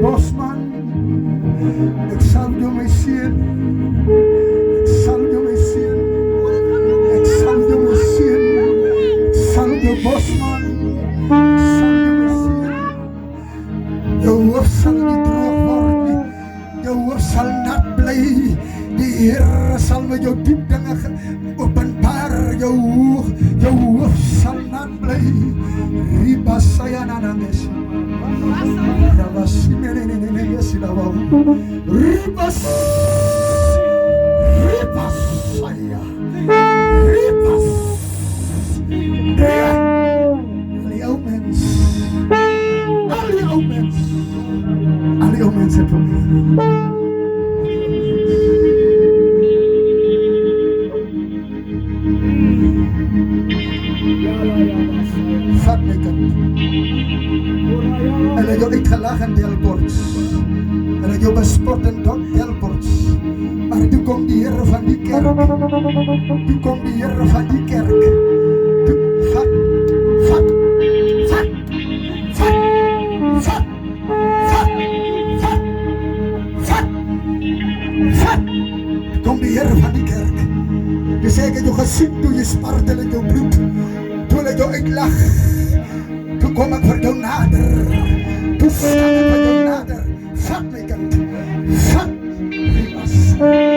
Bosman, ik salve mijn zin, ik salve mijn zin, ik salve mijn zin, salve Bosman, salve mijn zin. Jou hoofd zal niet droog worden, jou hoofd zal nat blijven. De Heer zal met jou diep dingen openbaar, jou hoofd zal nat blijven. Riba sayananames. Ribas saya ribas ali auments het vat my kind en ek jou uitgelag in Delports en ek jou bespot in Delports, maar toe kom die Here van die kerk, toe kom die Here van die kerk, toe vat kom die Here van die kerk. Toe sê ek het jou gesien, toe jy spartel in jou bloed, toe ek jou uitlag, toe kom ek vir jou nader, toe staan ek vir jou nader. Vat my kind, vat Ribas saya.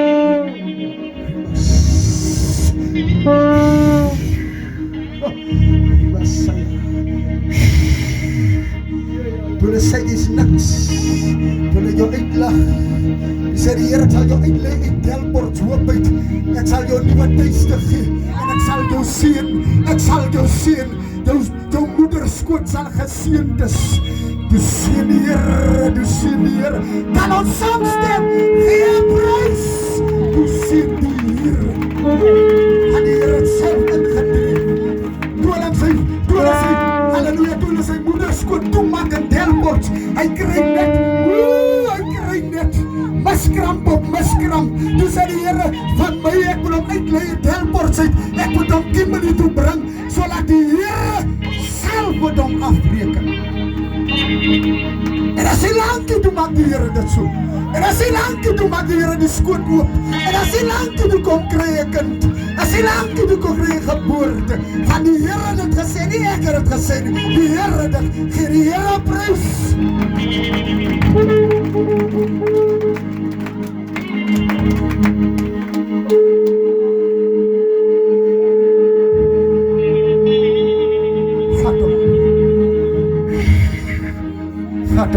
Toe hulle sê dis niks, toe hulle jou uitlag, die sê die Here sal jou uitlei uit Delports hoop uit, ek sal jou nuwe tuiste gee, en ek sal jou seën, jou moederskoot sal geseënd is. Du seën die Here, kan ons saamstem, gee prys, du seën die Here, en die Here het self ingedreef, toe hulle sy moederskoot toemaak in Delports, hy kry net, miskramp op miskramp, toe sê die Here, van my, ek moet hom uitlei in Delports uit, ek moet hom Kimberley toe bring, so laat die Here self moet hom afbreken. En as hy lang toe maak die Here dit so. En as hy lang toe maak die Here die skoot oop. En as hy lang toe kom kry 'n kind. As hy lang toe kom kry 'n geboorte. Van die Here het gesê, nie ek het dit gesê nie. Die Here dit, gee die Here prys.